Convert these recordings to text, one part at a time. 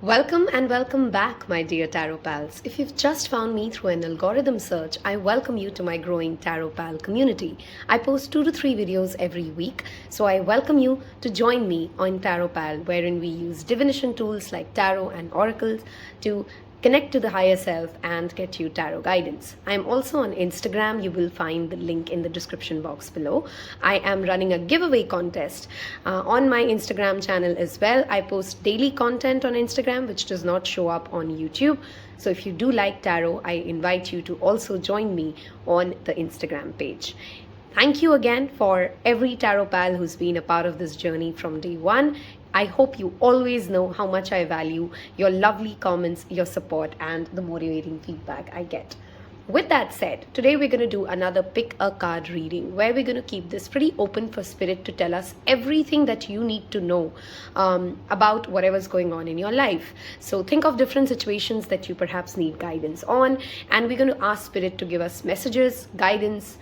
Welcome and welcome back, my dear Tarot Pals. If you've just found me through an algorithm search, I welcome you to my growing Tarot Pal community. I post 2 to 3 videos every week, so I welcome you to join me on Tarot Pal, wherein we use divination tools like tarot and oracles to connect to the higher self and get you tarot guidance. I am also on Instagram. You will find the link in the description box below. I am running a giveaway contest on my Instagram channel as well. I post daily content on Instagram which does not show up on YouTube. So if you do like tarot, I invite you to also join me on the Instagram page. Thank you again for every Tarot Pal who's been a part of this journey from day one. I hope you always know how much I value your lovely comments, your support, and the motivating feedback I get. With that said, today we're going to do another pick a card reading where we're going to keep this pretty open for spirit to tell us everything that you need to know about whatever's going on in your life. So think of different situations that you perhaps need guidance on, and we're going to ask spirit to give us messages, guidance,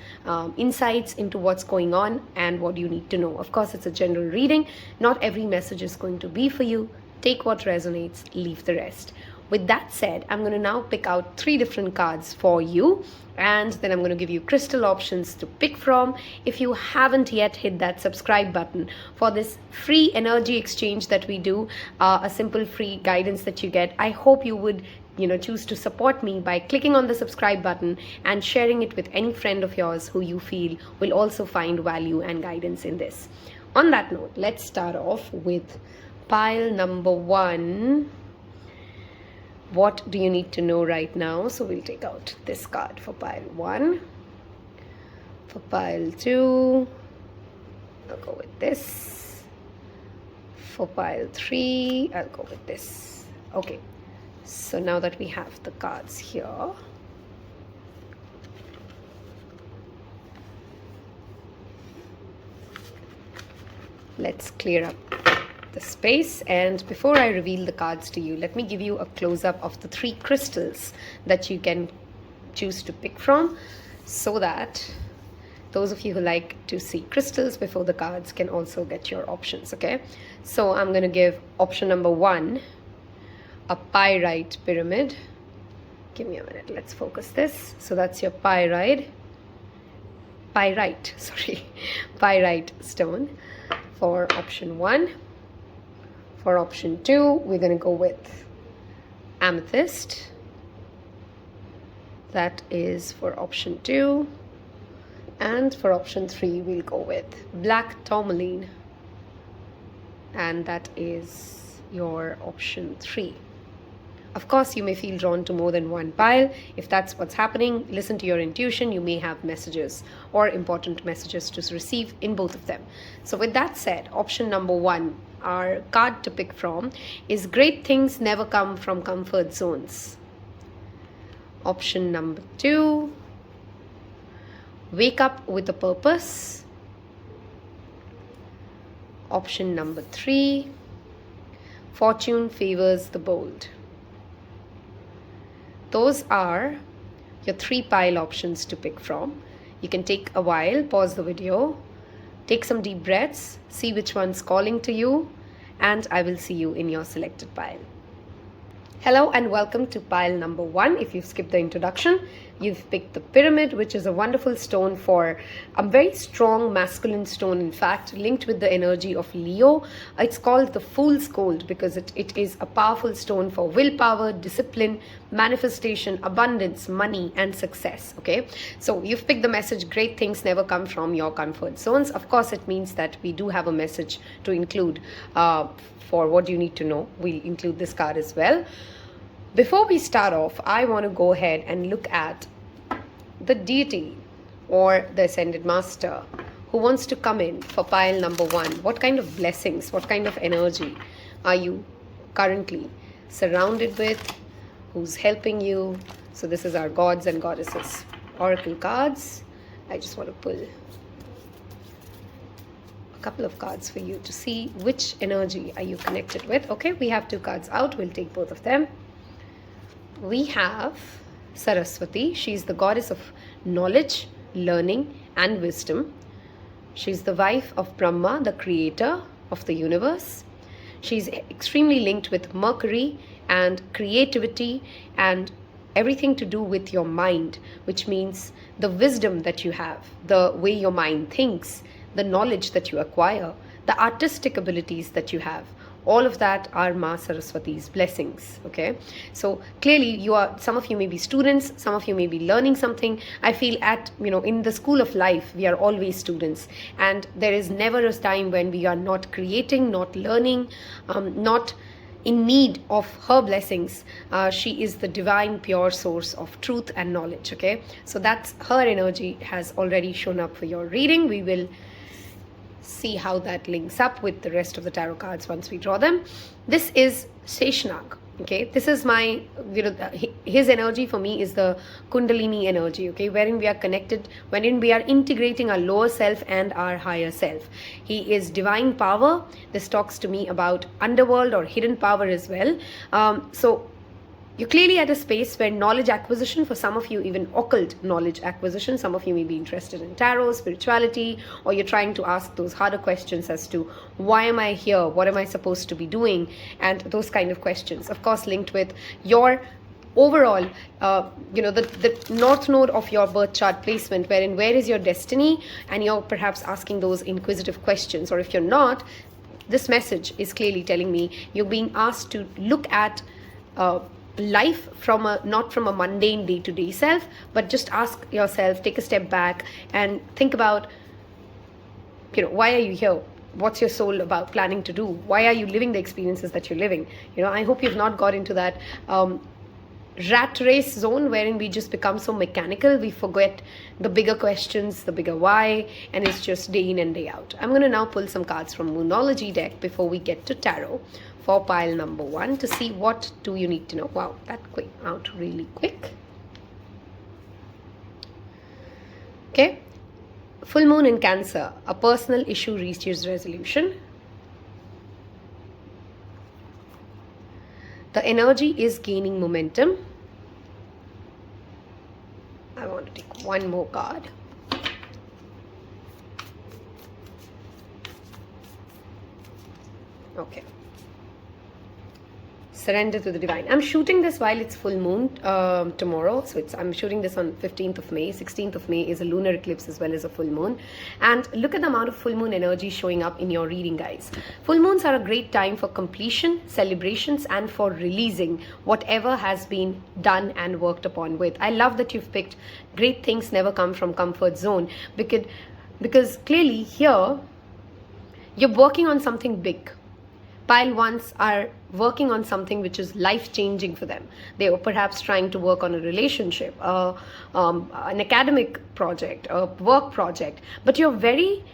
insights into what's going on and what you need to know. Of course, it's a general reading. Not every message is going to be for you. Take what resonates, leave the rest. With that said, I'm going to now pick out 3 different cards for you, and then I'm going to give you crystal options to pick from. If you haven't yet hit that subscribe button for this free energy exchange that we do, a simple free guidance that you get, I hope you would choose to support me by clicking on the subscribe button and sharing it with any friend of yours who you feel will also find value and guidance in this. On that note, let's start off with pile number 1. What do you need to know right now? So we'll take out this card for pile 1. For pile 2, I'll go with this. For pile 3, I'll go with this. Okay, so now that we have the cards here, let's clear up the space. And before I reveal the cards to you, let me give you a close-up of the 3 crystals that you can choose to pick from, so that those of you who like to see crystals before the cards can also get your options. Okay, so I'm going to give option number 1 a pyrite pyramid. Give me a minute, let's focus this. So that's your pyrite stone for option 1. For option 2, we're going to go with amethyst. That is for option 2. And for option 3, we'll go with black tourmaline. And that is your option 3. Of course, you may feel drawn to more than one pile. If that's what's happening, listen to your intuition. You may have messages or important messages to receive in both of them. So with that said, option number 1, our card to pick from is great things never come from comfort zones. Option number 2, wake up with a purpose. Option number 3, fortune favors the bold. Those are your 3 pile options to pick from. You can take a while, pause the video, take some deep breaths, see which one's calling to you, and I will see you in your selected pile. Hello and welcome to pile number 1. If you've skipped the introduction, you've picked the pyramid, which is a wonderful stone for a very strong masculine stone, in fact, linked with the energy of Leo. It's called the Fool's Gold because it is a powerful stone for willpower, discipline, manifestation, abundance, money, and success. Okay, so you've picked the message, great things never come from your comfort zones. Of course, it means that we do have a message to include for what you need to know. We'll include this card as well. Before we start off, I want to go ahead and look at the deity or the ascended master who wants to come in for pile number 1. What kind of blessings, what kind of energy are you currently surrounded with? Who's helping you? So this is our gods and goddesses oracle cards. I just want to pull a couple of cards for you to see which energy are you connected with. Okay, we have 2 cards out. We'll take both of them. We have Saraswati. She's the goddess of knowledge, learning, and wisdom. She's the wife of Brahma, the creator of the universe. She's extremely linked with Mercury and creativity and everything to do with your mind, which means the wisdom that you have, the way your mind thinks, the knowledge that you acquire, the artistic abilities that you have. All of that are Ma Saraswati's blessings. Okay, so clearly some of you may be students, some of you may be learning something. I feel in the school of life, we are always students, and there is never a time when we are not creating, not learning, not in need of her blessings. She is the divine pure source of truth and knowledge. Okay, so that's her energy has already shown up for your reading. We will see how that links up with the rest of the tarot cards once we draw them. This is Seshnag. Okay, this is my, his energy for me is the Kundalini energy, okay, wherein we are connected, wherein we are integrating our lower self and our higher self. He is divine power. This talks to me about underworld or hidden power as well. So you're clearly at a space where knowledge acquisition, for some of you even occult knowledge acquisition, some of you may be interested in tarot, spirituality, or you're trying to ask those harder questions as to why am I here, what am I supposed to be doing, and those kind of questions, of course linked with your overall the north node of your birth chart placement, wherein where is your destiny, and you're perhaps asking those inquisitive questions. Or if you're not, this message is clearly telling me you're being asked to look at life not from a mundane day-to-day self, but just ask yourself, take a step back and think about, why are you here? What's your soul about planning to do? Why are you living the experiences that you're living? I hope you've not got into that rat race zone wherein we just become so mechanical, we forget the bigger questions, the bigger why, and it's just day in and day out. I'm going to now pull some cards from Moonology deck before we get to tarot for pile number 1 to see what do you need to know. Wow, that came out really quick. Okay, full moon in Cancer, a personal issue reaches resolution. The energy is gaining momentum. I want to take one more card. Okay. Surrender to the divine. I'm shooting this while it's full moon tomorrow. So I'm shooting this on 15th of May. 16th of May is a lunar eclipse as well as a full moon. And look at the amount of full moon energy showing up in your reading, guys. Full moons are a great time for completion, celebrations, and for releasing whatever has been done and worked upon with. I love that you've picked great things never come from comfort zone, because clearly here you're working on something big. Pile ones are working on something which is life-changing for them. They were perhaps trying to work on a relationship, an academic project, a work project, but you're very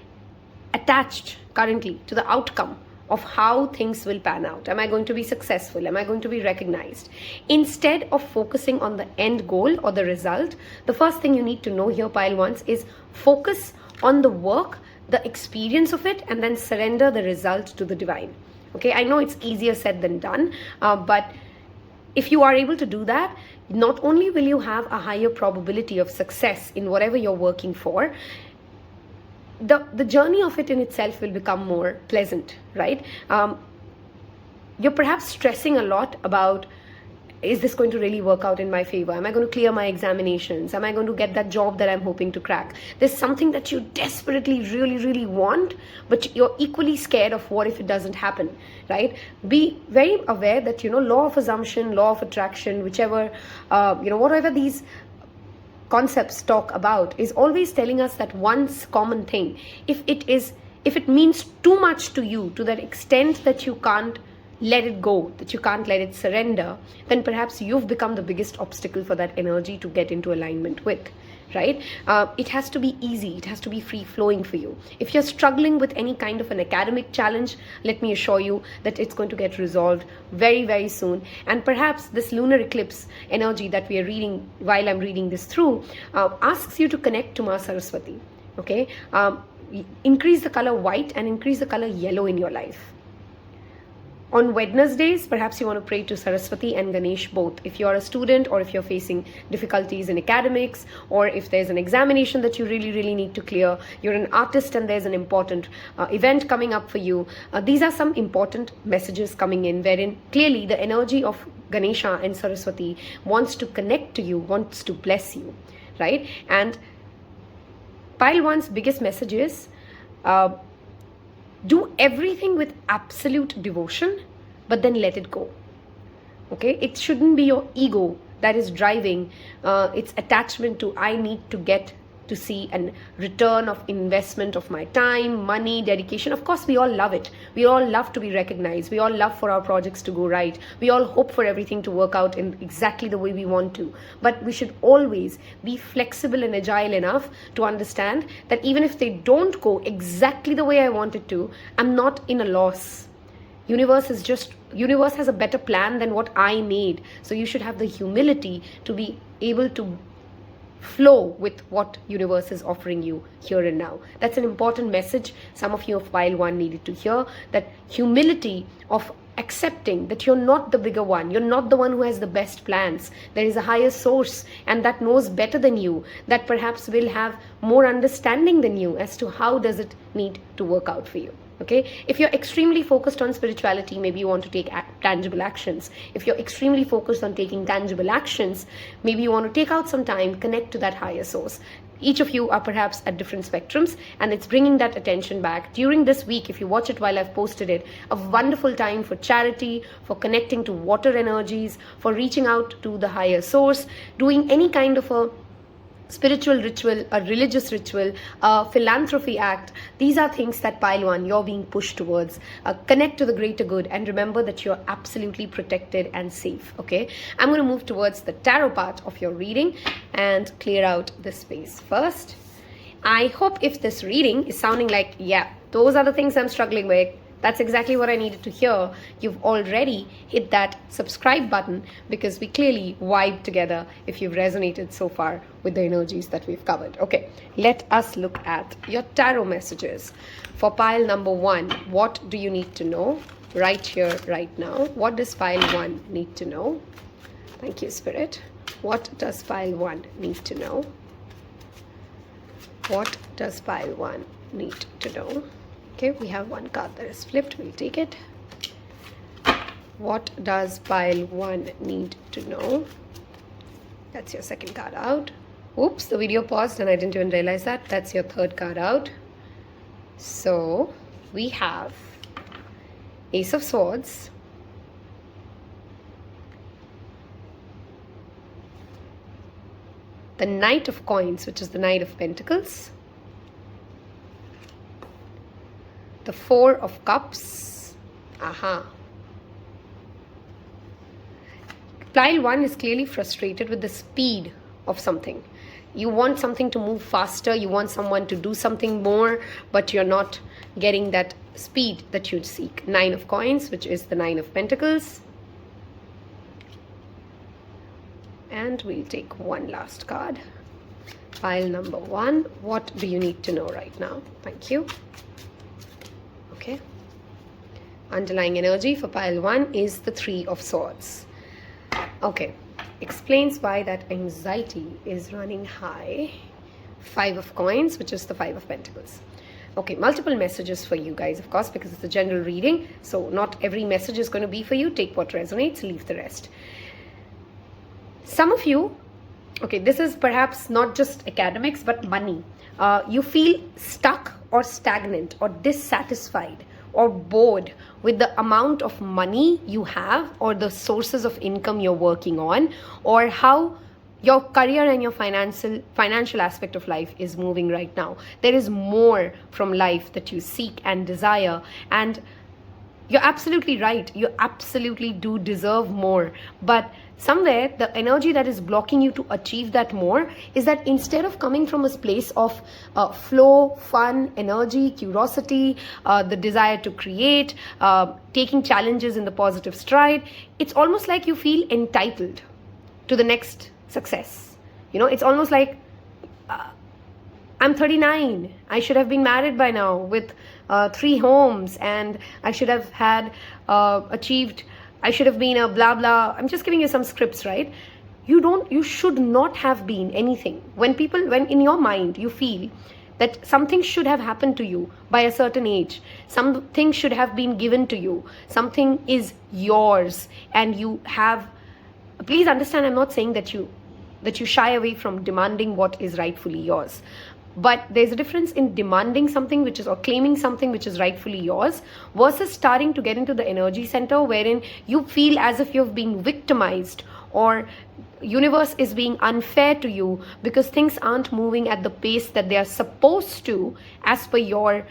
attached currently to the outcome of how things will pan out. Am I going to be successful? Am I going to be recognized? Instead of focusing on the end goal or the result, the first thing you need to know here, pile ones, is focus on the work, the experience of it, and then surrender the result to the divine. Okay, I know it's easier said than done, but if you are able to do that, not only will you have a higher probability of success in whatever you're working for, the journey of it in itself will become more pleasant, right? You're perhaps stressing a lot about, is this going to really work out in my favor? Am I going to clear my examinations? Am I going to get that job that I'm hoping to crack? There's something that you desperately, really, really want, but you're equally scared of what if it doesn't happen, right? Be very aware that, law of assumption, law of attraction, whichever, whatever these concepts talk about, is always telling us that one common thing. If it means too much to you, to that extent that you can't let it go, that you can't let it surrender, then perhaps you've become the biggest obstacle for that energy to get into alignment with, right? It has to be easy, it has to be free-flowing for you. If you're struggling with any kind of an academic challenge, let me assure you that it's going to get resolved very, very soon. And perhaps this lunar eclipse energy that we are reading while I'm reading this through asks you to connect to Ma Saraswati, okay? Increase the color white and increase the color yellow in your life. On Wednesdays, perhaps you want to pray to Saraswati and Ganesh both. If you're a student, or if you're facing difficulties in academics, or if there's an examination that you really need to clear, you're an artist and there's an important event coming up for you. These are some important messages coming in, wherein clearly the energy of Ganesha and Saraswati wants to connect to you, wants to bless you, right? And pile 1's biggest message is do everything with absolute devotion, but then let it go. Okay, it shouldn't be your ego that is driving its attachment to I need to get to see a return of investment of my time, money, dedication. Of course, we all love it. We all love to be recognized. We all love for our projects to go right. We all hope for everything to work out in exactly the way we want to. But we should always be flexible and agile enough to understand that even if they don't go exactly the way I want it to, I'm not in a loss. Universe has a better plan than what I made. So you should have the humility to be able to flow with what universe is offering you here and now. That's an important message some of you of pile 1 needed to hear, that humility of accepting that you're not the bigger one, you're not the one who has the best plans. There is a higher source, and that knows better than you, that perhaps will have more understanding than you as to how does it need to work out for you. Okay, if you're extremely focused on spirituality, maybe you want to take tangible actions. If you're extremely focused on taking tangible actions, maybe you want to take out some time, connect to that higher source. Each of you are perhaps at different spectrums, and it's bringing that attention back. During this week, if you watch it while I've posted it, a wonderful time for charity, for connecting to water energies, for reaching out to the higher source, doing any kind of a spiritual ritual, a religious ritual, a philanthropy act. These are things that pile 1, you're being pushed towards. Connect to the greater good, and remember that you're absolutely protected and safe. Okay, I'm going to move towards the tarot part of your reading and clear out the space first. I hope if this reading is sounding like, yeah, those are the things I'm struggling with, that's exactly what I needed to hear, you've already hit that subscribe button, because we clearly vibe together if you've resonated so far with the energies that we've covered. Okay, let us look at your tarot messages. For pile number 1, what do you need to know right here, right now? What does pile 1 need to know? Thank you, Spirit. What does pile 1 need to know? What does pile 1 need to know? Okay, we have one card that is flipped. We'll take it. What does pile 1 need to know? That's your second card out. Oops, the video paused and I didn't even realize that. That's your third card out. So we have Ace of Swords, the Knight of Coins, which is the Knight of Pentacles, the Four of Cups. Pile 1 is clearly frustrated with the speed of something. You want something to move faster, you want someone to do something more, but you're not getting that speed that you'd seek. 9 of Coins, which is the 9 of Pentacles. And we'll take one last card. Pile number 1, what do you need to know right now? Thank you. Okay. Underlying energy for pile 1 is the 3 of Swords. Okay. Explains why that anxiety is running high. 5 of Coins, which is the 5 of Pentacles. Okay, multiple messages for you guys, of course, because it's a general reading. So not every message is going to be for you. Take what resonates, leave the rest. Some of you, okay, this is perhaps not just academics, but money. You feel stuck or stagnant or dissatisfied or bored with the amount of money you have, or the sources of income you're working on, or how your career and your financial aspect of life is moving right now. There is more from life that you seek and desire, and you're absolutely right. You absolutely do deserve more. But somewhere the energy that is blocking you to achieve that more is that instead of coming from a place of flow, fun, energy, curiosity, the desire to create, taking challenges in the positive stride, it's almost like you feel entitled to the next success. You know, it's almost like I'm 39. I should have been married by now with 3 homes, and I should have had achieved, I should have been a blah blah. I'm just giving you some scripts, right? You should not have been anything. When in your mind you feel that something should have happened to you by a certain age, something should have been given to you, something is yours, and you have, please understand, I'm not saying that you shy away from demanding what is rightfully yours. But there's a difference in demanding something which is, or claiming something which is rightfully yours, versus starting to get into the energy center wherein you feel as if you've been victimized, or universe is being unfair to you because things aren't moving at the pace that they are supposed to as per your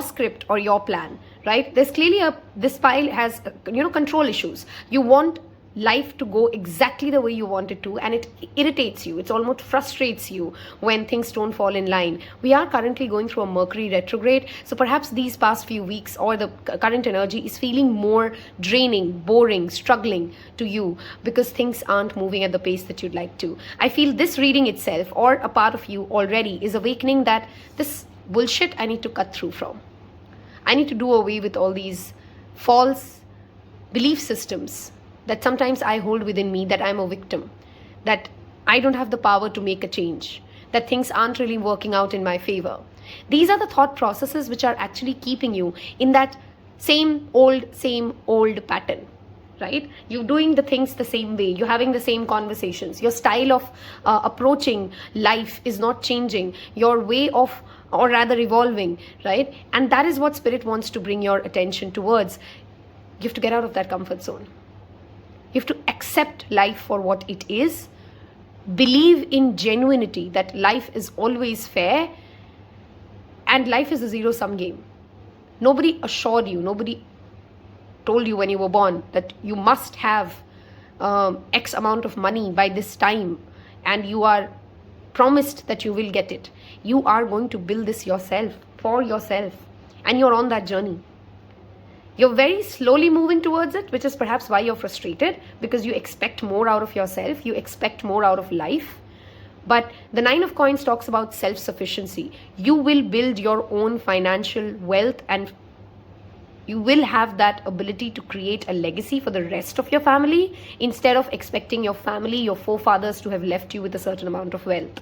script or your plan, right? There's clearly this pile has control issues. You want life to go exactly the way you want it to, and it irritates you, it's almost frustrates you when things don't fall in line. We are currently going through a Mercury retrograde, so perhaps these past few weeks or the current energy is feeling more draining, boring, struggling to you because things aren't moving at the pace that you'd like to. I feel this reading itself, or a part of you already, is awakening that this bullshit I need to cut through from. I need to do away with all these false belief systems that sometimes I hold within me, that I'm a victim, that I don't have the power to make a change, that things aren't really working out in my favor. These are the thought processes which are actually keeping you in that same old pattern, right? You're doing the things the same way, you're having the same conversations, your style of approaching life is not changing, your way of, or rather evolving, right? And that is what Spirit wants to bring your attention towards. You have to get out of that comfort zone. You have to accept life for what it is. Believe in genuinity, that life is always fair and life is a zero-sum game. Nobody assured you, nobody told you when you were born that you must have X amount of money by this time and you are promised that you will get it. You are going to build this yourself, for yourself, and you're on that journey. You're very slowly moving towards it, which is perhaps why you're frustrated, because you expect more out of yourself, you expect more out of life. But the 9 of Coins talks about self-sufficiency. You will build your own financial wealth, and you will have that ability to create a legacy for the rest of your family, instead of expecting your family, your forefathers, to have left you with a certain amount of wealth.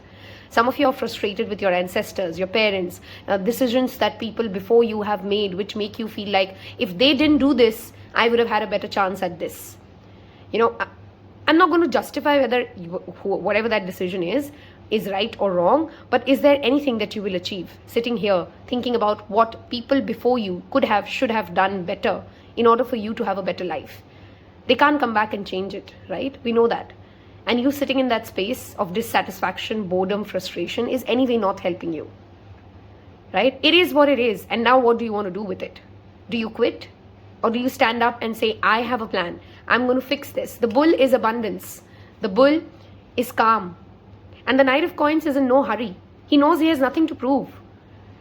Some of you are frustrated with your ancestors, your parents, decisions that people before you have made, which make you feel like, if they didn't do this, I would have had a better chance at this. I'm not going to justify whether whatever that decision is right or wrong, but is there anything that you will achieve sitting here thinking about what people before you could have, should have done better in order for you to have a better life? They can't come back and change it, right? We know that. And you sitting in that space of dissatisfaction, boredom, frustration is anyway not helping you, right? It is what it is. And now what do you want to do with it? Do you quit? Or do you stand up and say, I have a plan, I'm going to fix this? The bull is abundance. The bull is calm. And the Knight of Coins is in no hurry. He knows he has nothing to prove.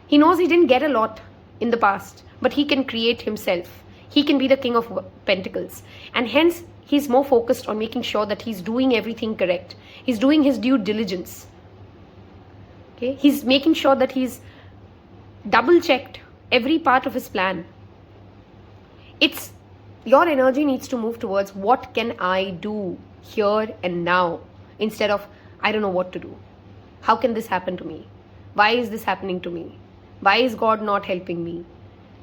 He knows he didn't get a lot in the past, but he can create himself. He can be the King of Pentacles. And hence, he's more focused on making sure that he's doing everything correct. He's doing his due diligence. Okay? He's making sure that he's double-checked every part of his plan. It's your energy needs to move towards, what can I do here and now, instead of, I don't know what to do. How can this happen to me? Why is this happening to me? Why is God not helping me?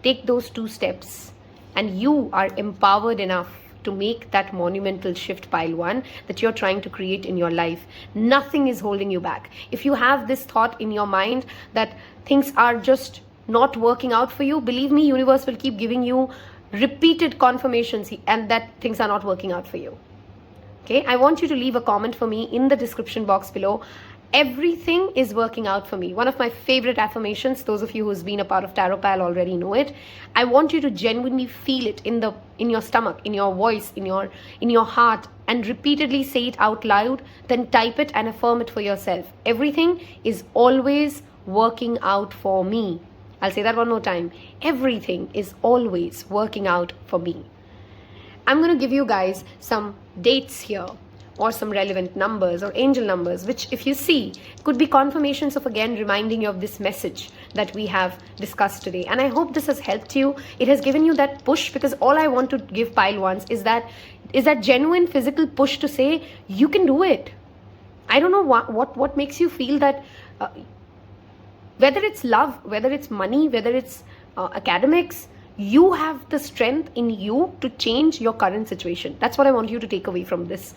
Take those 2 steps and you are empowered enough to make that monumental shift, pile 1, that you're trying to create in your life. Nothing is holding you back. If you have this thought in your mind that things are just not working out for you, believe me, universe will keep giving you repeated confirmations and that things are not working out for you. Okay, I want you to leave a comment for me in the description box below. Everything is working out for me. One of my favorite affirmations, those of you who's been a part of Taropal already know it. I want you to genuinely feel it in your stomach, in your voice, in your heart, and repeatedly say it out loud, then type it and affirm it for yourself. Everything is always working out for me. I'll say that one more time. Everything is always working out for me. I'm going to give you guys some dates here or some relevant numbers or angel numbers, which if you see could be confirmations of again reminding you of this message that we have discussed today. And I hope this has helped you. It has given you that push, because all I want to give pile ones is that genuine physical push to say you can do it. I don't know what makes you feel that whether it's love, whether it's money, whether it's academics, you have the strength in you to change your current situation. That's what I want you to take away from this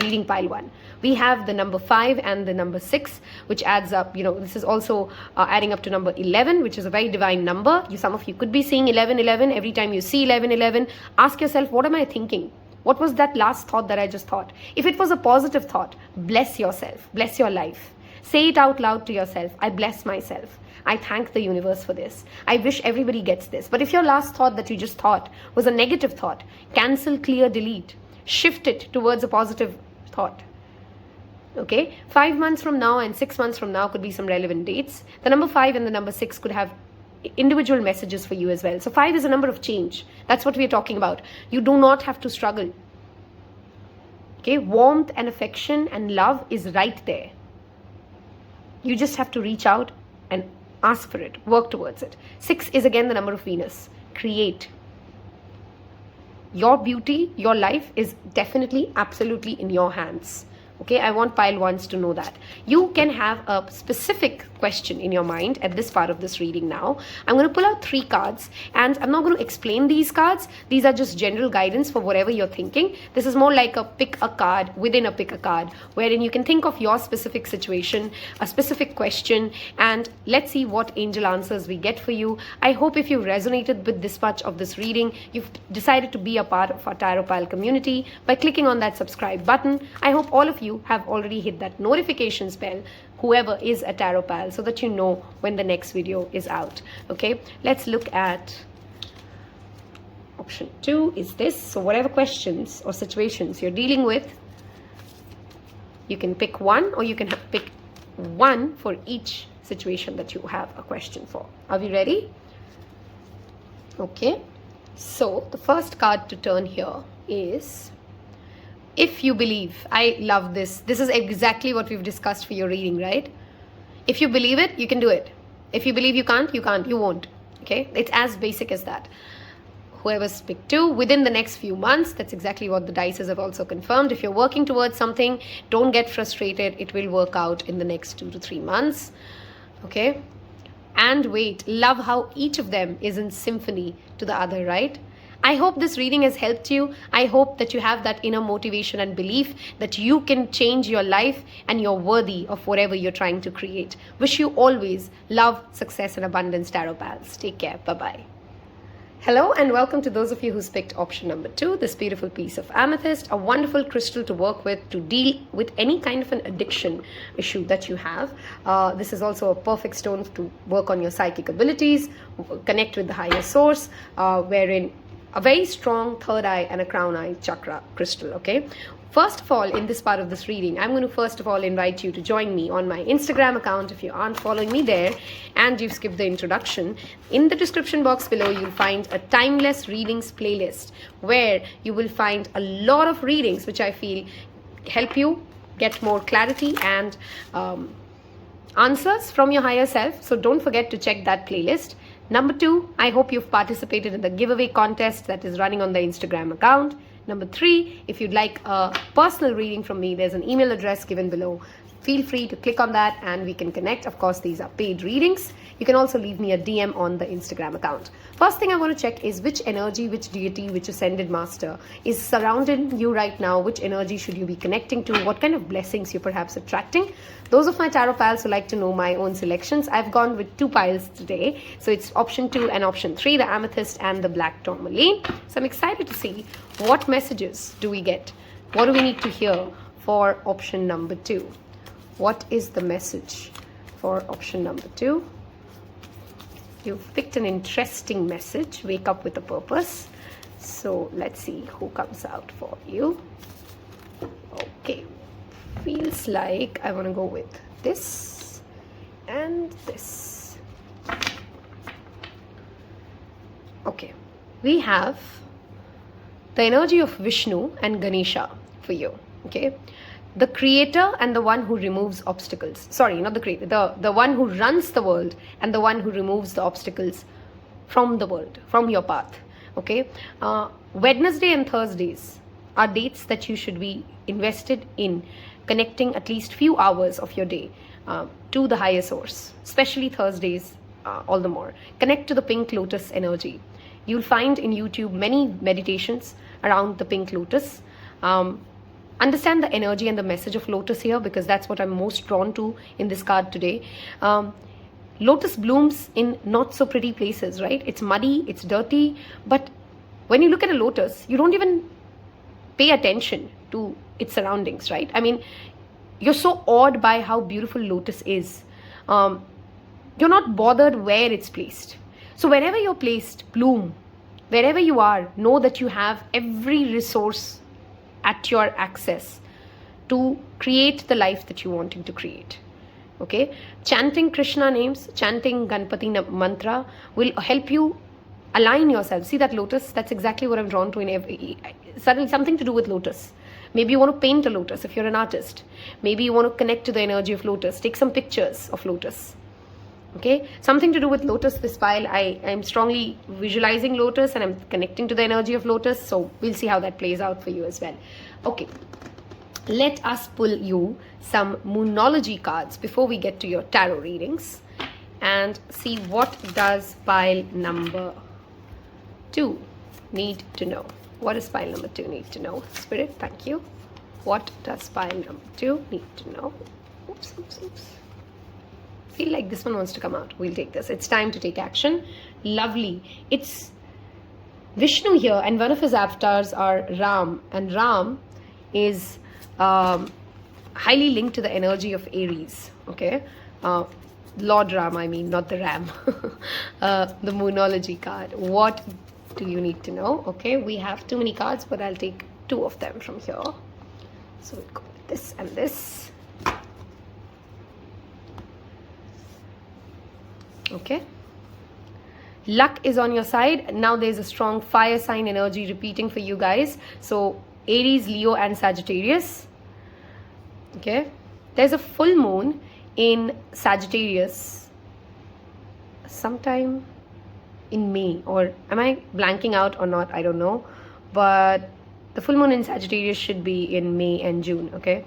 reading pile 1. We have the number 5 and the number 6, which adds up, this is also adding up to number 11, which is a very divine number. Some of you could be seeing 1111. Every time you see 1111, ask yourself, what am I thinking? What was that last thought that I just thought? If it was a positive thought, bless yourself, bless your life. Say it out loud to yourself. I bless myself. I thank the universe for this. I wish everybody gets this. But if your last thought that you just thought was a negative thought, cancel, clear, delete. Shift it towards a positive thought. Okay? 5 months from now and 6 months from now could be some relevant dates. The number 5 and the number 6 could have individual messages for you as well. So 5 is a number of change. That's what we are talking about. You do not have to struggle. Okay? Warmth and affection and love is right there. You just have to reach out and ask for it, work towards it. 6 is again the number of Venus. Create. Your beauty, your life is definitely, absolutely in your hands. Okay, I want pile ones to know that. You can have a specific question in your mind at this part of this reading now. I'm going to pull out 3 cards, and I'm not going to explain these cards. These are just general guidance for whatever you're thinking. This is more like a pick a card within a pick a card, wherein you can think of your specific situation, a specific question, and let's see what angel answers we get for you. I hope if you resonated with this much of this reading, you've decided to be a part of our Taropal community by clicking on that subscribe button. I hope all of you have already hit that notifications bell, whoever is a Taropal, so that you know when the next video is out. Okay, let's look at option 2 is this. So whatever questions or situations you're dealing with, you can pick one, or you can pick one for each situation that you have a question for. Are we ready? Okay, so the first card to turn here is if you believe. I love this. This is exactly what we've discussed for your reading, right? If you believe it, you can do it. If you believe you can't, you won't. Okay? It's as basic as that. Whoever's picked 2, within the next few months, that's exactly what the dice have also confirmed. If you're working towards something, don't get frustrated. It will work out in the next 2 to 3 months. Okay? And wait, love how each of them is in symphony to the other, right? I hope this reading has helped you. I hope that you have that inner motivation and belief that you can change your life and you're worthy of whatever you're trying to create. Wish you always love, success, and abundance, Tarot Pals. Take care. Bye-bye. Hello and welcome to those of you who's picked option number 2, this beautiful piece of amethyst, a wonderful crystal to work with to deal with any kind of an addiction issue that you have. This is also a perfect stone to work on your psychic abilities, connect with the higher source, wherein a very strong third eye and a crown eye chakra crystal. Okay, first of all, in this part of this reading, I'm going to first of all invite you to join me on my Instagram account if you aren't following me there and you've skipped the introduction. In the description box below, you'll find a timeless readings playlist where you will find a lot of readings which I feel help you get more clarity and answers from your higher self. So don't forget to check that playlist. Number 2, I hope you've participated in the giveaway contest that is running on the Instagram account. Number 3, if you'd like a personal reading from me, there's an email address given below. Feel free to click on that and we can connect. Of course, these are paid readings. You can also leave me a DM on the Instagram account. First thing I want to check is which energy, which deity, which ascended master is surrounding you right now. Which energy should you be connecting to? What kind of blessings you're perhaps attracting? Those of my tarot pals who like to know my own selections, I've gone with 2 piles today. So it's option 2 and option 3, the amethyst and the black tourmaline. So I'm excited to see what messages do we get. What do we need to hear for option number 2? What is the message for option number 2? You've picked an interesting message. Wake up with a purpose. So let's see who comes out for you. Okay. Feels like I want to go with this and this. Okay. We have the energy of Vishnu and Ganesha for you. Okay. the creator and the one who removes obstacles. Sorry, not the creator, the one who runs the world and the one who removes the obstacles from the world, from your path. Okay, Wednesday and Thursdays are dates that you should be invested in connecting at least few hours of your day to the higher source, especially Thursdays. All the more connect to the pink lotus energy. You'll find in YouTube many meditations around the pink lotus. Understand the energy and the message of lotus here, because that's what I'm most drawn to in this card today. Lotus blooms in not so pretty places, right? It's muddy, it's dirty, but when you look at a lotus, you don't even pay attention to its surroundings, right? I mean, you're so awed by how beautiful lotus is. You're not bothered where it's placed. So wherever you're placed, bloom. Wherever you are, know that you have every resource at your access to create the life that you're wanting to create. Okay, chanting Krishna names, chanting Ganpati mantra will help you align yourself. See that lotus? That's exactly what I'm drawn to in every, suddenly something to do with lotus. Maybe you want to paint a lotus if you're an artist. Maybe you want to connect to the energy of lotus. Take some pictures of lotus. Okay, something to do with lotus this pile. I'm strongly visualizing lotus and I'm connecting to the energy of lotus. So we'll see how that plays out for you as well. Okay, let us pull you some moonology cards before we get to your tarot readings and see what does pile number 2 need to know. What does pile number 2 need to know? Spirit, thank you. What does pile number 2 need to know? Oops, oops, oops. Feel like this one wants to come out. We'll take this. It's time to take action. Lovely. It's Vishnu here, and one of his avatars are Ram, and Ram is highly linked to the energy of Aries. Okay, Lord Ram, I mean, not the Ram. The moonology card. What do you need to know? Okay, we have too many cards, but I'll take 2 of them from here. So we'll go with this and this. Okay, luck is on your side. Now there's a strong fire sign energy repeating for you guys. So Aries, Leo and Sagittarius. Okay, there's a full moon in Sagittarius sometime in May, or am I blanking out or not? I don't know, but the full moon in Sagittarius should be in May and June. Okay,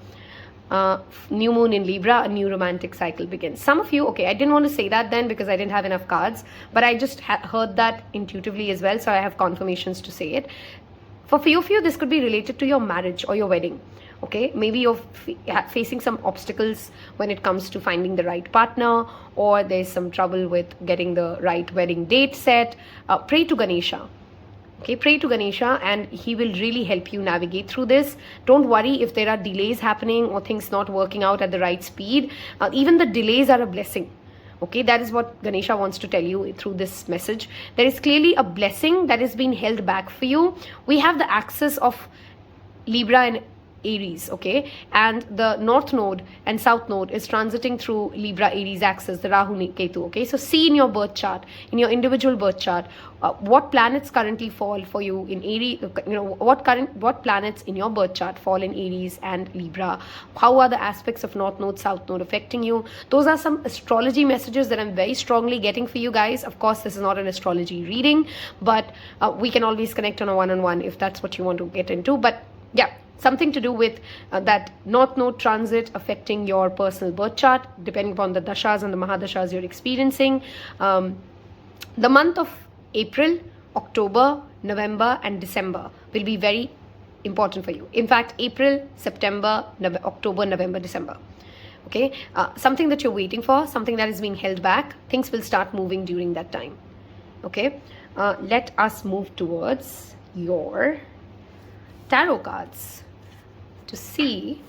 new moon in Libra, a new romantic cycle begins. Some of you, okay, I didn't want to say that then because I didn't have enough cards, but I just heard that intuitively as well, so I have confirmations to say it. For few of you, this could be related to your marriage or your wedding. Okay, maybe you're facing some obstacles when it comes to finding the right partner, or there's some trouble with getting the right wedding date set. Pray to Ganesha. Okay, pray to Ganesha and he will really help you navigate through this. Don't worry if there are delays happening or things not working out at the right speed. Even the delays are a blessing. Okay, that is what Ganesha wants to tell you through this message. There is clearly a blessing that is being held back for you. We have the axis of Libra and Aries, okay, and the north node and south node is transiting through Libra Aries axis, the Rahu Ketu. Okay, so see in your birth chart, in your individual birth chart, what planets currently fall for you in Aries. What planets in your birth chart fall in Aries and Libra. How are the aspects of north node, south node affecting you? Those are some astrology messages that I'm very strongly getting for you guys. Of course, this is not an astrology reading, but we can always connect on a one-on-one if that's what you want to get into. But yeah, something to do with that north node transit affecting your personal birth chart, depending upon the dashas and the mahadashas you're experiencing. The month of April, October, November and December will be very important for you. In fact, April, September, October, November, December. Okay, something that you're waiting for, something that is being held back, things will start moving during that time. Okay, let us move towards your tarot cards to see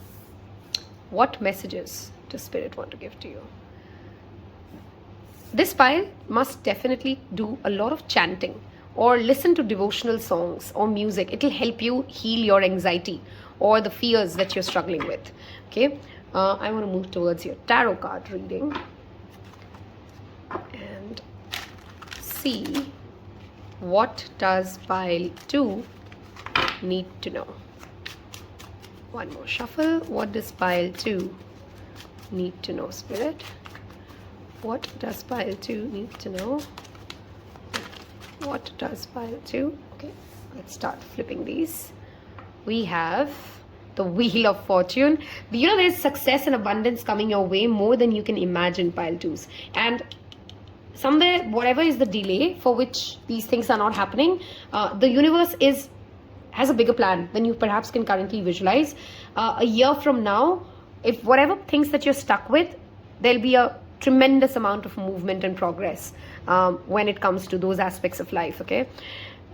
what messages does Spirit want to give to you. This pile must definitely do a lot of chanting or listen to devotional songs or music. It will help you heal your anxiety or the fears that you're struggling with. Okay, I want to move towards your tarot card reading and see what does pile 2 need to know. One more shuffle. What does pile 2 need to know, Spirit? What does pile 2 need to know? What does pile 2? Okay, let's start flipping these. We have the Wheel of Fortune. You know, there's success and abundance coming your way more than you can imagine, pile 2s. And somewhere, whatever is the delay for which these things are not happening, the universe has a bigger plan than you perhaps can currently visualize. A year from now, if whatever things that you're stuck with, there'll be a tremendous amount of movement and progress when it comes to those aspects of life, okay?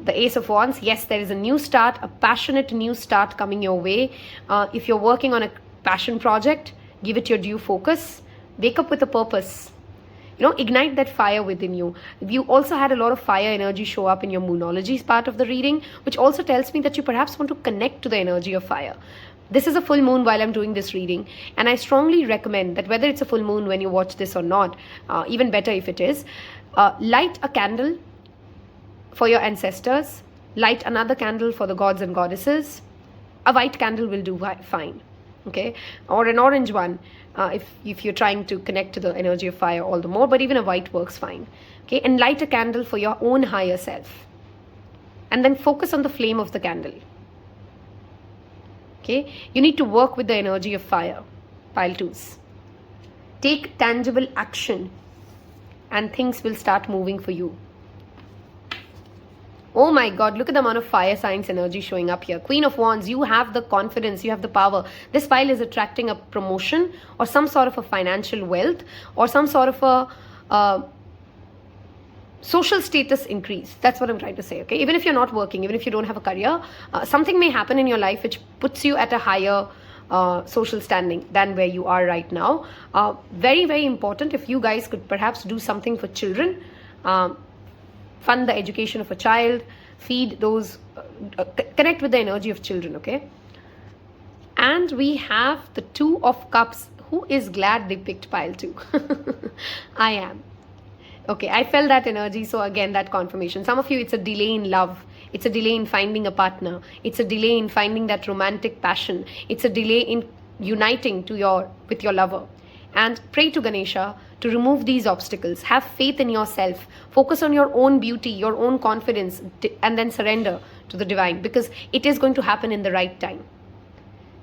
The Ace of Wands, yes, there is a new start, a passionate new start coming your way. If you're working on a passion project, give it your due focus. Wake up with a purpose. You know, ignite that fire within you. You also had a lot of fire energy show up in your Moonology part of the reading, which also tells me that you perhaps want to connect to the energy of fire. This is a full moon while I'm doing this reading, and I strongly recommend that whether it's a full moon when you watch this or not, even better if it is, light a candle for your ancestors, light another candle for the gods and goddesses. A white candle will do fine, okay? Or an orange one, if you're trying to connect to the energy of fire all the more, but even a white works fine, okay? And light a candle for your own higher self. And then focus on the flame of the candle, okay? You need to work with the energy of fire, pile 2s. Take tangible action and things will start moving for you. Oh my God, look at the amount of fire signs energy showing up here. Queen of Wands, you have the confidence, you have the power. This pile is attracting a promotion or some sort of a financial wealth or some sort of a social status increase. That's what I'm trying to say, okay? Even if you're not working, even if you don't have a career, something may happen in your life which puts you at a higher social standing than where you are right now. Very, very important if you guys could perhaps do something for children. Fund the education of a child, feed those, connect with the energy of children, okay? And we have the Two of Cups. Who is glad they picked pile 2? I am. Okay, I felt that energy, so again, that confirmation. Some of you, it's a delay in love. It's a delay in finding a partner. It's a delay in finding that romantic passion. It's a delay in uniting with your lover. And pray to Ganesha to remove these obstacles. Have faith in yourself. Focus on your own beauty, your own confidence, and then surrender to the divine, because it is going to happen in the right time.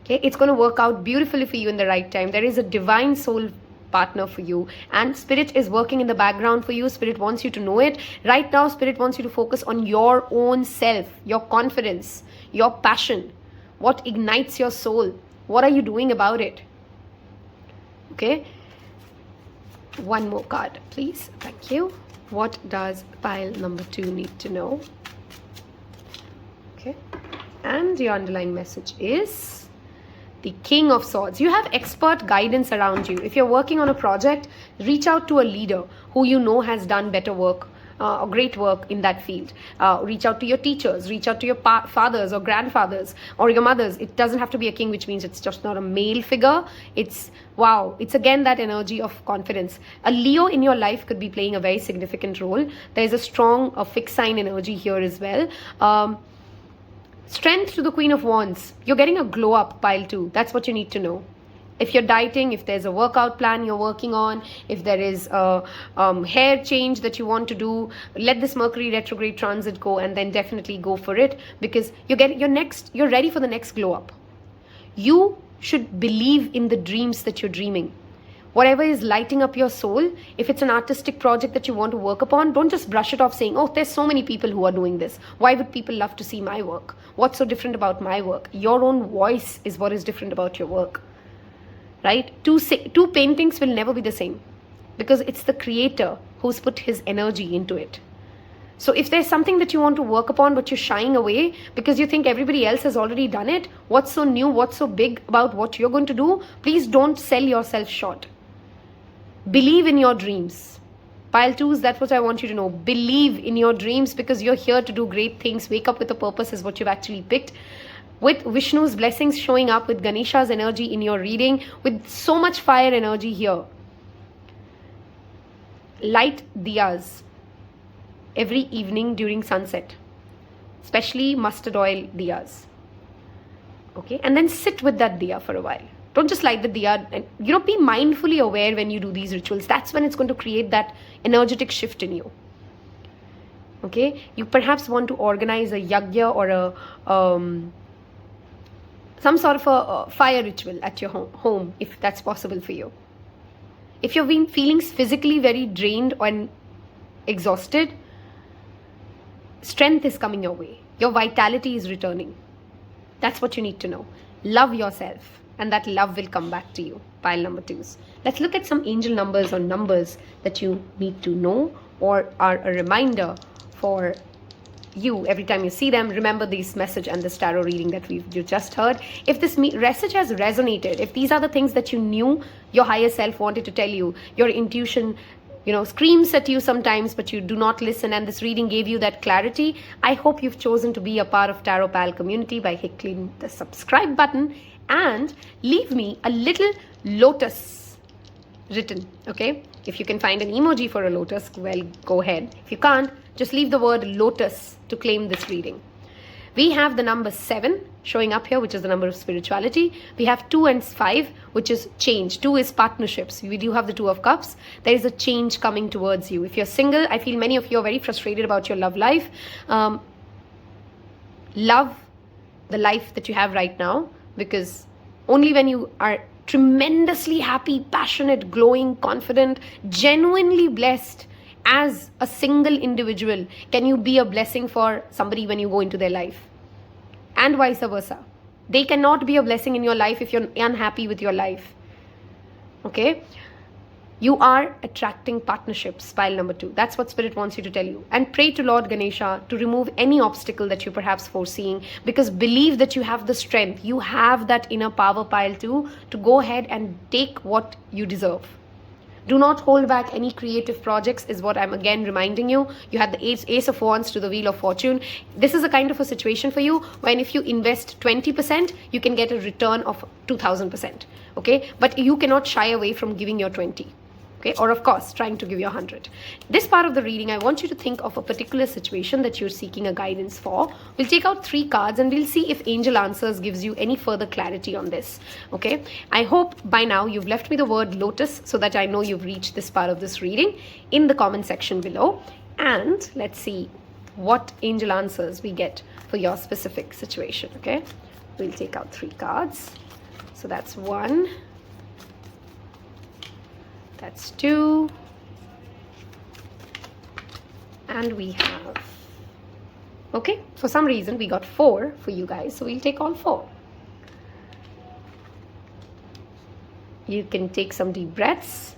Okay, it's going to work out beautifully for you in the right time. There is a divine soul partner for you, and Spirit is working in the background for you. Spirit wants you to know it. Right now, Spirit wants you to focus on your own self, your confidence, your passion. What ignites your soul? What are you doing about it? Okay, one more card, please. Thank you. What does pile number 2 need to know? Okay, and your underlying message is the King of Swords. You have expert guidance around you. If you're working on a project, reach out to a leader who you know has done better work, great work in that field. Reach out to your teachers, reach out to your fathers or grandfathers or your mothers. It doesn't have to be a king, which means it's just not a male figure. It's, wow, it's again that energy of confidence. A Leo in your life could be playing a very significant role. There's a strong fixed sign energy here as well. Strength to the Queen of Wands. You're getting a glow up, pile 2. That's what you need to know. If you're dieting, if there's a workout plan you're working on, if there is a hair change that you want to do, let this Mercury retrograde transit go and then definitely go for it, because you're ready for the next glow up. You should believe in the dreams that you're dreaming. Whatever is lighting up your soul, if it's an artistic project that you want to work upon, don't just brush it off saying, oh, there's so many people who are doing this. Why would people love to see my work? What's so different about my work? Your own voice is what is different about your work. Right? Two paintings will never be the same, because it's the creator who's put his energy into it. So if there's something that you want to work upon but you're shying away because you think everybody else has already done it, what's so new, what's so big about what you're going to do? Please don't sell yourself short. Believe in your dreams. Pile 2s, that's what I want you to know. Believe in your dreams, because you're here to do great things. Wake up with a purpose is what you've actually picked. With Vishnu's blessings showing up, with Ganesha's energy in your reading, with so much fire energy here. Light diyas every evening during sunset, especially mustard oil diyas. Okay, and then sit with that diya for a while. Don't just light the diya, and be mindfully aware when you do these rituals. That's when it's going to create that energetic shift in you. Okay, you perhaps want to organize a yagya or some sort of a fire ritual at your home, if that's possible for you. If you've been feeling physically very drained and exhausted, strength is coming your way. Your vitality is returning. That's what you need to know. Love yourself, and that love will come back to you. Pile number 2s. Let's look at some angel numbers or numbers that you need to know or are a reminder for you. Every time you see them, remember this message and this tarot reading that you just heard. If this message has resonated, if these are the things that you knew your higher self wanted to tell you, your intuition screams at you sometimes, but you do not listen, and this reading gave you that clarity, I hope you've chosen to be a part of Taropal community by clicking the subscribe button and leave me a little lotus written, okay? If you can find an emoji for a lotus, well, go ahead. If you can't, just leave the word lotus to claim this reading. We have the number 7 showing up here, which is the number of spirituality. We have 2 and 5, which is change. 2 is partnerships. We do have the 2 of cups. There is a change coming towards you. If you're single, I feel many of you are very frustrated about your love life. Love the life that you have right now, because only when you are tremendously happy, passionate, glowing, confident, genuinely blessed as a single individual can you be a blessing for somebody when you go into their life, and vice versa. They cannot be a blessing in your life if you're unhappy with your life. Okay, you are attracting partnerships. Pile number 2. That's what Spirit wants you to tell you. And pray to Lord Ganesha to remove any obstacle that you perhaps foreseeing, because believe that you have the strength, you have that inner power, pile 2, to go ahead and take what you deserve. Do not hold back any creative projects, is what I'm again reminding you. You had the Ace of Wands to the Wheel of Fortune. This is a kind of a situation for you when if you invest 20%, you can get a return of 2000%. Okay, but you cannot shy away from giving your 20. Okay, or of course, trying to give you 100. This part of the reading, I want you to think of a particular situation that you're seeking a guidance for. We'll take out 3 cards and we'll see if Angel Answers gives you any further clarity on this. Okay, I hope by now you've left me the word lotus so that I know you've reached this part of this reading in the comment section below. And let's see what Angel Answers we get for your specific situation. Okay, we'll take out 3 cards. So that's 1. That's 2, and we have, okay, for some reason we got 4 for you guys, so we'll take all 4. You can take some deep breaths,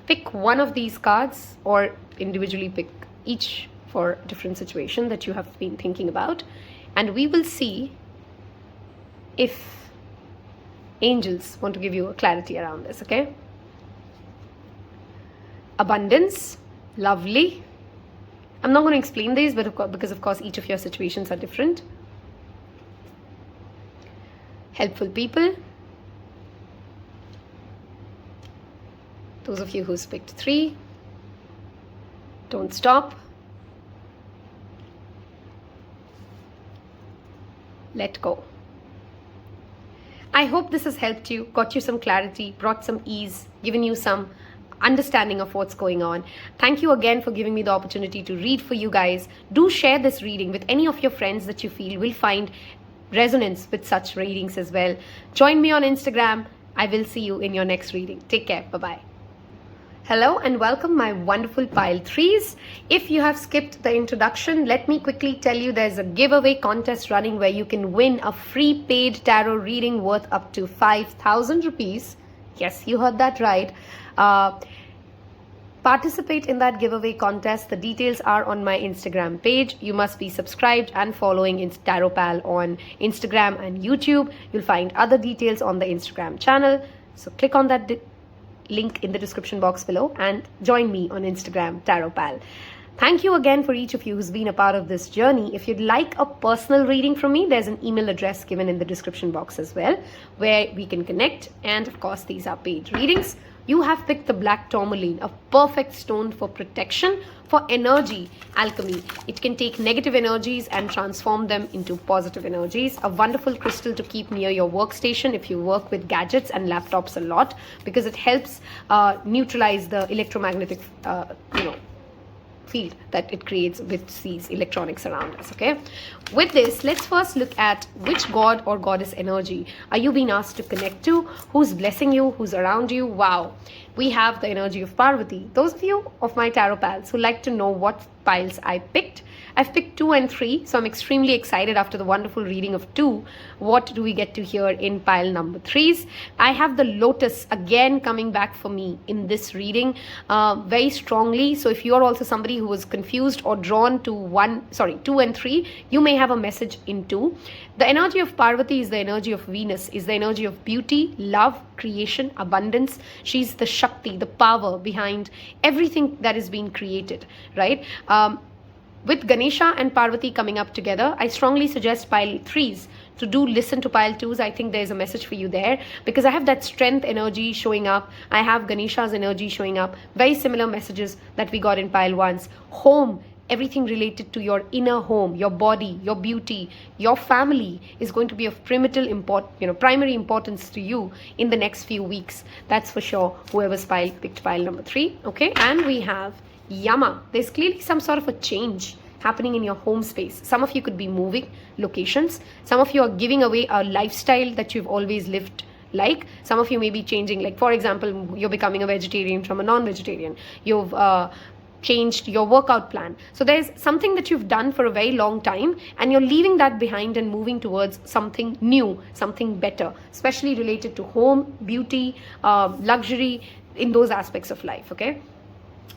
pick one of these cards, or individually pick each for a different situation that you have been thinking about, and we will see if angels want to give you a clarity around this. Okay, abundance, lovely. I'm not going to explain these, but because of course each of your situations are different. Helpful people. Those of you who picked 3. Don't stop. Let go. I hope this has helped you, got you some clarity, brought some ease, given you some understanding of what's going on. Thank you again for giving me the opportunity to read for you guys. Do share this reading with any of your friends that you feel will find resonance with such readings as well. Join me on Instagram. I will see you in your next reading. Take care. Bye-bye. Hello and welcome my wonderful pile 3s. If you have skipped the introduction, let me quickly tell you there's a giveaway contest running where you can win a free paid tarot reading worth up to 5,000 rupees. Yes, you heard that right. Participate in that giveaway contest. The details are on my Instagram page. You must be subscribed and following Taropal on Instagram and YouTube. You'll find other details on the Instagram channel. So click on that link in the description box below and join me on Instagram, Taropal. Thank you again for each of you who's been a part of this journey. If you'd like a personal reading from me, there's an email address given in the description box as well, where we can connect. And of course, these are paid readings. You have picked the black tourmaline, a perfect stone for protection, for energy alchemy. It can take negative energies and transform them into positive energies. A wonderful crystal to keep near your workstation if you work with gadgets and laptops a lot, because it helps neutralize the electromagnetic, field that it creates with these electronics around us. Okay, with this, let's first look at which god or goddess energy are you being asked to connect to, who's blessing you, who's around you. Wow, we have the energy of Parvati. Those of you of my tarot pals who like to know what piles I picked, I've picked 2 and 3, so I'm extremely excited after the wonderful reading of 2. What do we get to hear in pile number 3s? I have the Lotus again coming back for me in this reading very strongly. So if you're also somebody who was confused or drawn to 2 and 3, you may have a message in 2. The energy of Parvati is the energy of Venus, is the energy of beauty, love, creation, abundance. She's the Shakti, the power behind everything that is being created, right? With Ganesha and Parvati coming up together, I strongly suggest pile 3s to do listen to pile 2s. I think there's a message for you there, because I have that strength energy showing up. I have Ganesha's energy showing up. Very similar messages that we got in pile 1s. Home, everything related to your inner home, your body, your beauty, your family is going to be of primary importance to you in the next few weeks. That's for sure, whoever's picked pile number 3. Okay, and we have Yama. There's clearly some sort of a change happening in your home space. Some of you could be moving locations. Some of you are giving away a lifestyle that you've always lived like. Some of you may be changing, like for example, you're becoming a vegetarian from a non-vegetarian. You've changed your workout plan. So there's something that you've done for a very long time and you're leaving that behind and moving towards something new, something better, especially related to home, beauty, luxury, in those aspects of life. Okay,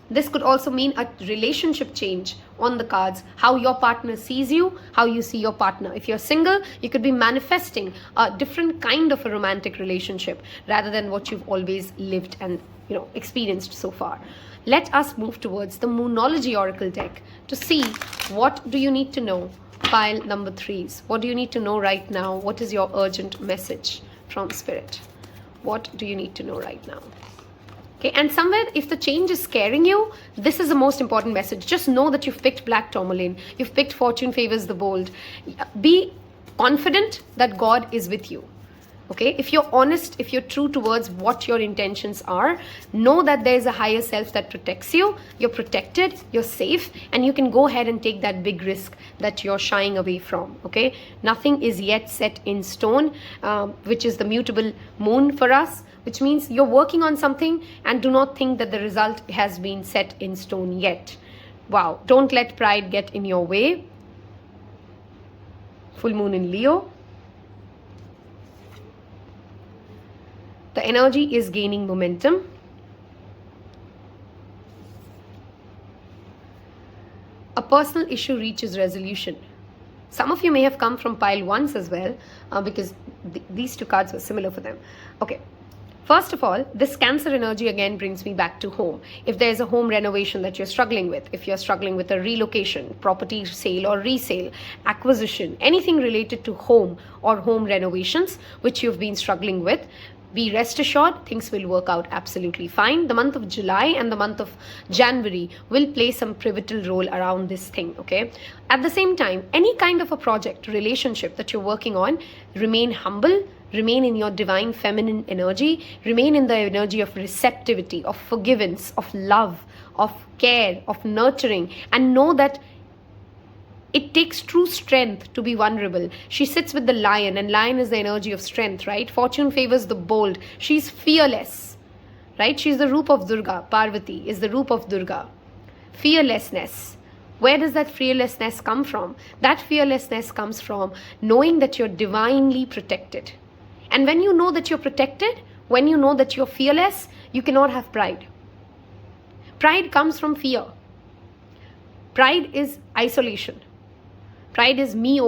this could also mean a relationship change on the cards, how your partner sees you, how you see your partner. If you're single, you could be manifesting a different kind of a romantic relationship rather than what you've always lived and experienced so far. Let us move towards the Moonology Oracle deck to see what do you need to know. Pile number 3s. What do you need to know right now? What is your urgent message from Spirit? What do you need to know right now? Okay, and somewhere if the change is scaring you, this is the most important message. Just know that you've picked black tourmaline. You've picked fortune favors the bold. Be confident that God is with you. Okay, if you're honest, if you're true towards what your intentions are, know that there's a higher self that protects you. You're protected, you're safe, and you can go ahead and take that big risk that you're shying away from. Okay, nothing is yet set in stone, which is the mutable moon for us, which means you're working on something and do not think that the result has been set in stone yet. Wow, don't let pride get in your way. Full moon in Leo. The energy is gaining momentum. A personal issue reaches resolution. Some of you may have come from pile 1s as well, because these 2 cards were similar for them. Okay. First of all, this Cancer energy again brings me back to home. If there's a home renovation that you're struggling with, if you're struggling with a relocation, property sale or resale, acquisition, anything related to home or home renovations which you've been struggling with, be rest assured things will work out absolutely fine. The month of July and the month of January will play some pivotal role around this thing. Okay. At the same time, any kind of a project, relationship that you're working on, remain humble, remain in your divine feminine energy, remain in the energy of receptivity, of forgiveness, of love, of care, of nurturing, and know that it takes true strength to be vulnerable. She sits with the lion, and lion is the energy of strength, right? Fortune favors the bold. She's fearless, right? She's the roop of Durga. Parvati is the roop of Durga. Fearlessness. Where does that fearlessness come from? That fearlessness comes from knowing that you're divinely protected. And when you know that you're protected, when you know that you're fearless, you cannot have pride. Pride comes from fear. Pride is isolation. Pride is me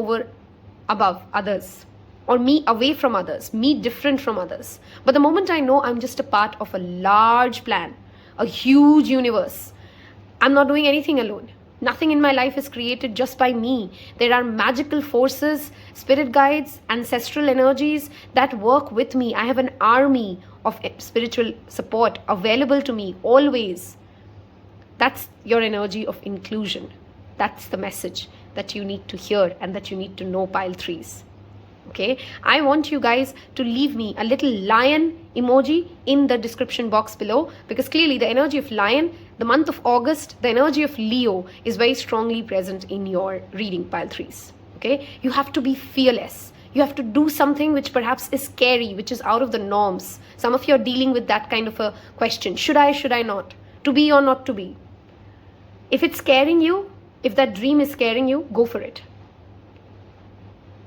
above others, or me away from others, me different from others. But the moment I know I'm just a part of a large plan, a huge universe, I'm not doing anything alone. Nothing in my life is created just by me. There are magical forces, spirit guides, ancestral energies that work with me. I have an army of spiritual support available to me always. That's your energy of inclusion. That's the message that you need to hear and that you need to know, pile threes. Okay, I want you guys to leave me a little lion emoji in the description box below, because clearly the energy of lion, the month of August, the energy of Leo is very strongly present in your reading, pile threes. Okay, you have to be fearless. You have to do something which perhaps is scary, which is out of the norms. Some of you are dealing with that kind of a question. Should I not? To be or not to be? If it's scaring you, if that dream is scaring you, go for it.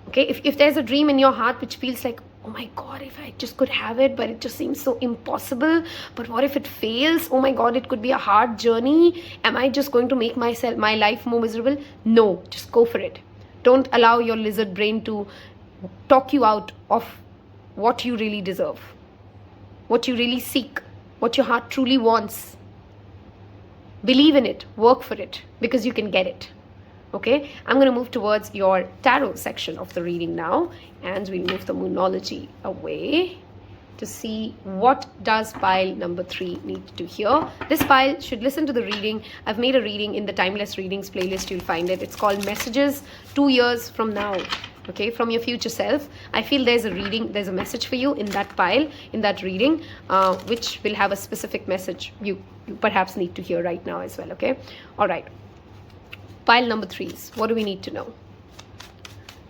Okay, if there's a dream in your heart which feels like, oh my God, if I just could have it, but it just seems so impossible. But what if it fails? Oh my God, it could be a hard journey. Am I just going to make my life more miserable? No, just go for it. Don't allow your lizard brain to talk you out of what you really deserve, what you really seek, what your heart truly wants. Believe in it, work for it, because you can get it. Okay, I'm going to move towards your tarot section of the reading now, and we'll move the moonology away to see what does pile number 3 need to hear. This pile should listen to the reading. I've made a reading in the Timeless Readings playlist. You'll find it. It's called Messages 2 years from now. Okay, from your future self. I feel there's a message for you in that pile, in that reading, which will have a specific message you perhaps need to hear right now as well. Okay, all right. Pile number 3s, what do we need to know?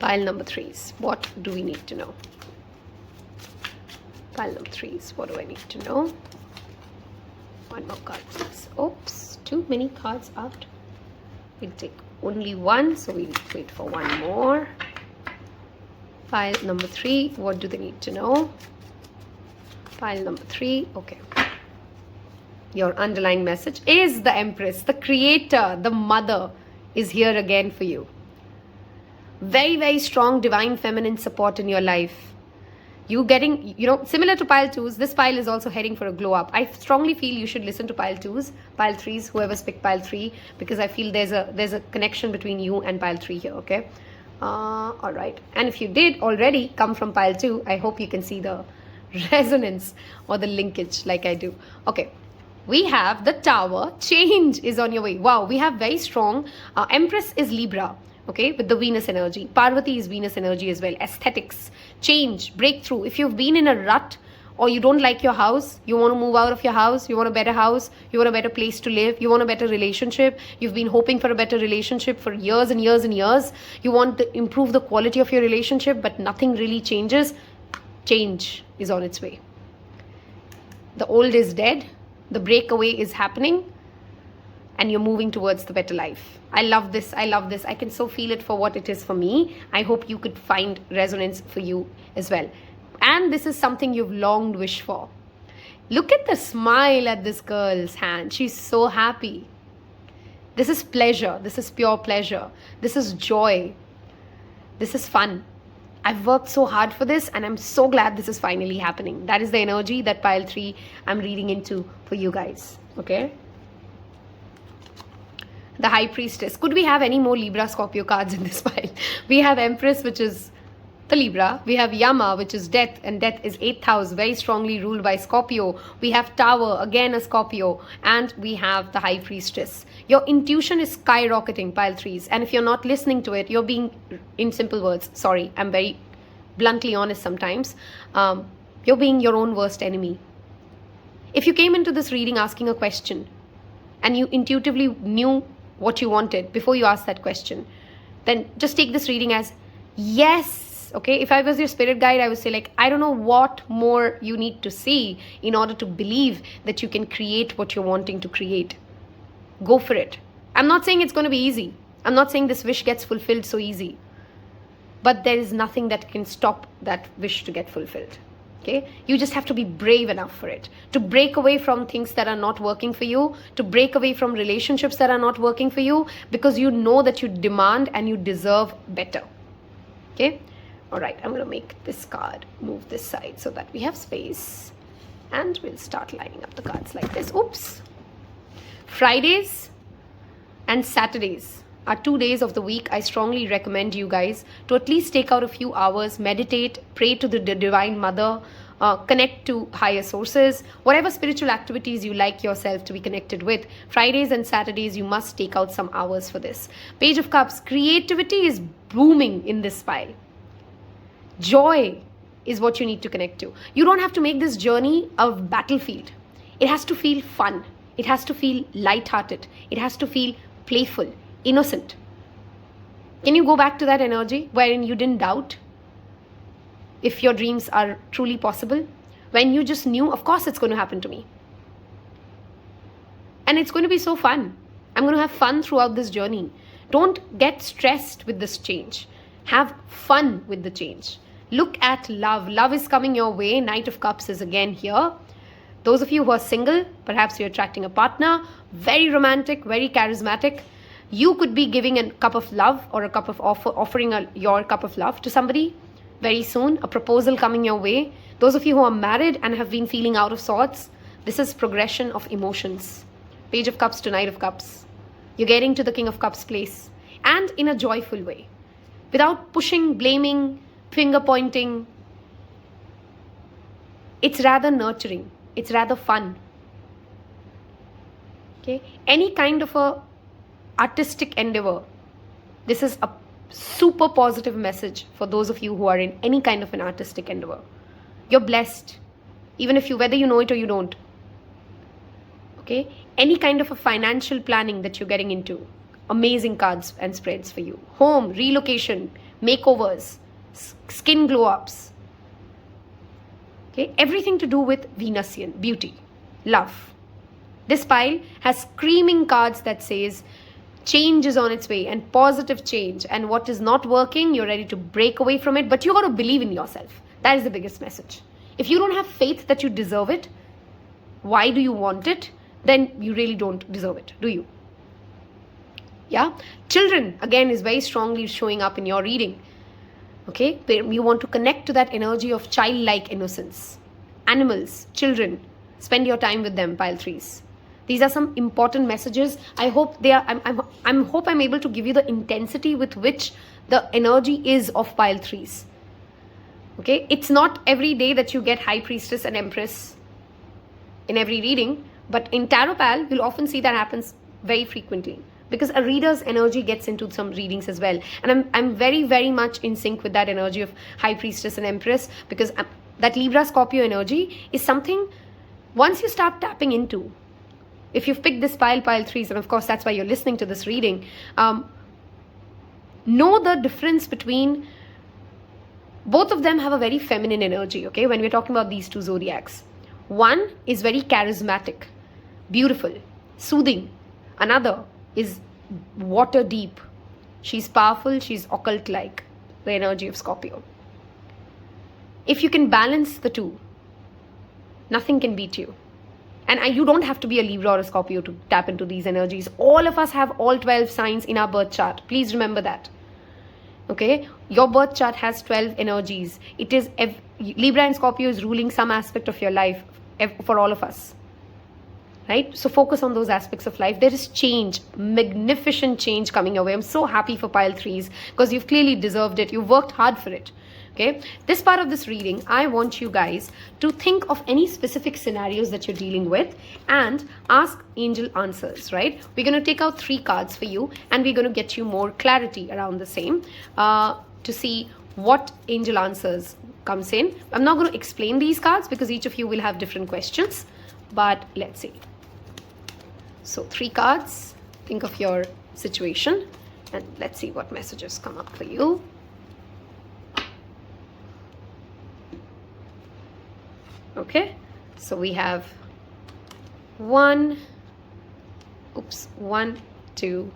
Pile number 3s, what do we need to know? Pile number 3s, what do I need to know? One more card, please. Oops, too many cards out. We'll take only one, so we'll wait for one more. Pile number 3, what do they need to know? Pile number 3, okay. Your underlying message is the Empress, the creator, the mother is here again for you. Very, very strong divine feminine support in your life. You getting, similar to pile 2s, this pile is also heading for a glow up. I strongly feel you should listen to pile 2s, pile 3s, whoever's picked pile 3, because I feel there's a connection between you and pile 3 here, okay? All right. And if you did already come from pile 2, I hope you can see the resonance or the linkage like I do. Okay. We have the Tower. Change is on your way. Wow, we have very strong. Empress is Libra, okay, with the Venus energy. Parvati is Venus energy as well. Aesthetics, change, breakthrough. If you've been in a rut or you don't like your house, you want to move out of your house, you want a better house, you want a better place to live, you want a better relationship, you've been hoping for a better relationship for years and years and years, you want to improve the quality of your relationship, but nothing really changes, change is on its way. The old is dead. The breakaway is happening and you're moving towards the better life. I love this. I love this. I can so feel it for what it is for me. I hope you could find resonance for you as well. And this is something you've longed wished for. Look at the smile at this girl's hand. She's so happy. This is pleasure. This is pure pleasure. This is joy. This is fun. I've worked so hard for this and I'm so glad this is finally happening. That is the energy that pile 3 I'm reading into for you guys. Okay. The High Priestess. Could we have any more Libra Scorpio cards in this pile? We have Empress, which is the Libra. We have Yama, which is death, and death is 8th house, very strongly ruled by Scorpio. We have Tower, again a Scorpio, and we have the High Priestess. Your intuition is skyrocketing, pile 3s, and if you're not listening to it, you're being, in simple words, sorry, I'm very bluntly honest sometimes, you're being your own worst enemy. If you came into this reading asking a question and you intuitively knew what you wanted before you asked that question, then just take this reading as yes. Okay, if I was your spirit guide, I would say, like, I don't know what more you need to see in order to believe that you can create what you're wanting to create. Go for it. I'm not saying it's going to be easy. I'm not saying this wish gets fulfilled so easy. But there is nothing that can stop that wish to get fulfilled. Okay, you just have to be brave enough for it, to break away from things that are not working for you, to break away from relationships that are not working for you, because you know that you demand and you deserve better. Okay. All right, I'm going to make this card move this side so that we have space. And we'll start lining up the cards like this. Oops. Fridays and Saturdays are 2 days of the week. I strongly recommend you guys to at least take out a few hours, meditate, pray to the Divine Mother, connect to higher sources, whatever spiritual activities you like yourself to be connected with. Fridays and Saturdays, you must take out some hours for this. Page of Cups, creativity is booming in this pile. Joy is what you need to connect to. You don't have to make this journey a battlefield. It has to feel fun. It has to feel lighthearted. It has to feel playful, innocent. Can you go back to that energy wherein you didn't doubt if your dreams are truly possible? When you just knew, of course it's going to happen to me. And it's going to be so fun. I'm going to have fun throughout this journey. Don't get stressed with this change. Have fun with the change. Look at love. Love is coming your way. Knight of Cups is again here. Those of you who are single, perhaps you're attracting a partner, very romantic, very charismatic. You could be giving a cup of love or a cup of offering your cup of love to somebody very soon. A proposal coming your way. Those of you who are married and have been feeling out of sorts, this is progression of emotions. Page of Cups to Knight of Cups. You're getting to the King of Cups place, and in a joyful way, without pushing, blaming, finger pointing. It's rather nurturing. It's rather fun. Okay, any kind of a artistic endeavor, this is a super positive message for those of you who are in any kind of an artistic endeavor. You're blessed, even if whether you know it or you don't. Okay, any kind of a financial planning that you're getting into, amazing cards and spreads for you. Home, relocation, makeovers, skin glow ups. Okay, everything to do with Venusian beauty, love. This pile has screaming cards that says change is on its way, and positive change, and what is not working, you're ready to break away from it, but you got to believe in yourself. That is the biggest message. If you don't have faith that you deserve it, why do you want it? Then you really don't deserve it, do you? Yeah, children again is very strongly showing up in your reading. Okay, you want to connect to that energy of childlike innocence. Animals, children, spend your time with them, pile threes. These are some important messages. I hope they are. I'm able to give you the intensity with which the energy is of pile threes. Okay, it's not every day that you get High Priestess and Empress in every reading, but in Taropal, you'll often see that happens very frequently, because a reader's energy gets into some readings as well. And I'm very, very much in sync with that energy of High Priestess and Empress, because that Libra Scorpio energy is something once you start tapping into. If you've picked this pile threes, and of course that's why you're listening to this reading, know the difference between both of them. Have a very feminine energy, okay, when we're talking about these two zodiacs. One is very charismatic, beautiful, soothing. Another is water deep. She's powerful, she's occult-like, the energy of Scorpio. If you can balance the two, nothing can beat you. And you don't have to be a Libra or a Scorpio to tap into these energies. All of us have all 12 signs in our birth chart. Please remember that. Okay? Your birth chart has 12 energies. It is Libra and Scorpio is ruling some aspect of your life for all of us. Right? So focus on those aspects of life. There is change, magnificent change coming your way. I'm so happy for pile threes, because you've clearly deserved it. You've worked hard for it. Okay, this part of this reading, I want you guys to think of any specific scenarios that you're dealing with and ask angel answers, right? We're going to take out 3 cards for you, and we're going to get you more clarity around the same to see what angel answers comes in. I'm not going to explain these cards because each of you will have different questions, but let's see. So 3 cards, think of your situation, and let's see what messages come up for you. Okay, so we have 1, 2,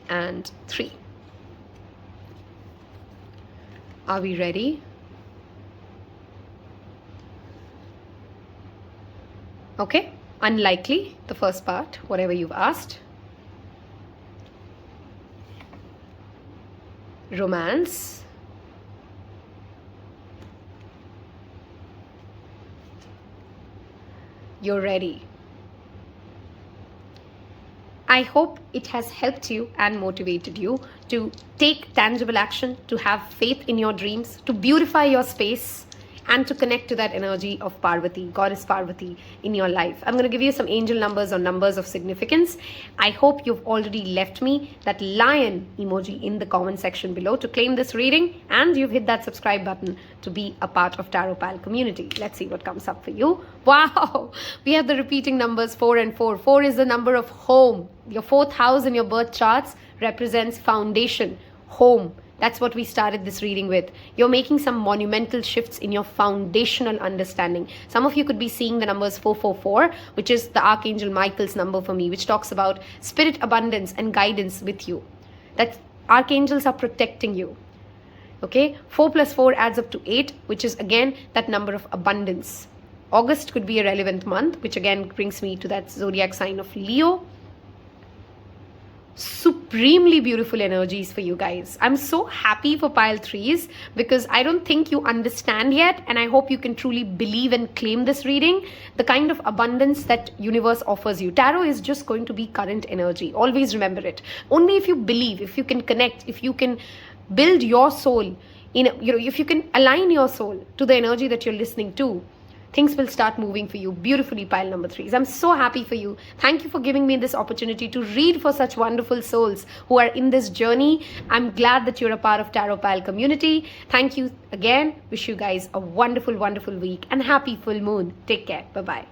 and 3. Are we ready? Okay, unlikely, the first part, whatever you've asked. Romance. You're ready. I hope it has helped you and motivated you to take tangible action, to have faith in your dreams, to beautify your space, and to connect to that energy of Parvati, Goddess Parvati in your life. I'm going to give you some angel numbers or numbers of significance. I hope you've already left me that lion emoji in the comment section below to claim this reading, and you've hit that subscribe button to be a part of Taropal community. Let's see what comes up for you. Wow! We have the repeating numbers 4 and 4. 4 is the number of home. Your 4th house in your birth charts represents foundation, home. That's what we started this reading with. You're making some monumental shifts in your foundational understanding. Some of you could be seeing the numbers 444, which is the Archangel Michael's number for me, which talks about spirit abundance and guidance with you. That archangels are protecting you. Okay, 4 plus 4 adds up to 8, which is again that number of abundance. August could be a relevant month, which again brings me to that zodiac sign of Leo. Supremely beautiful energies for you guys. I'm so happy for pile 3s because I don't think you understand yet, and I hope you can truly believe and claim this reading, the kind of abundance that universe offers you. Tarot is just going to be current energy. Always remember it. Only if you believe, if you can connect, if you can build your soul in, if you can align your soul to the energy that you're listening to, things will start moving for you beautifully, pile number 3s. I'm so happy for you. Thank you for giving me this opportunity to read for such wonderful souls who are in this journey. I'm glad that you're a part of Taropal community. Thank you again. Wish you guys a wonderful, wonderful week and happy full moon. Take care. Bye-bye.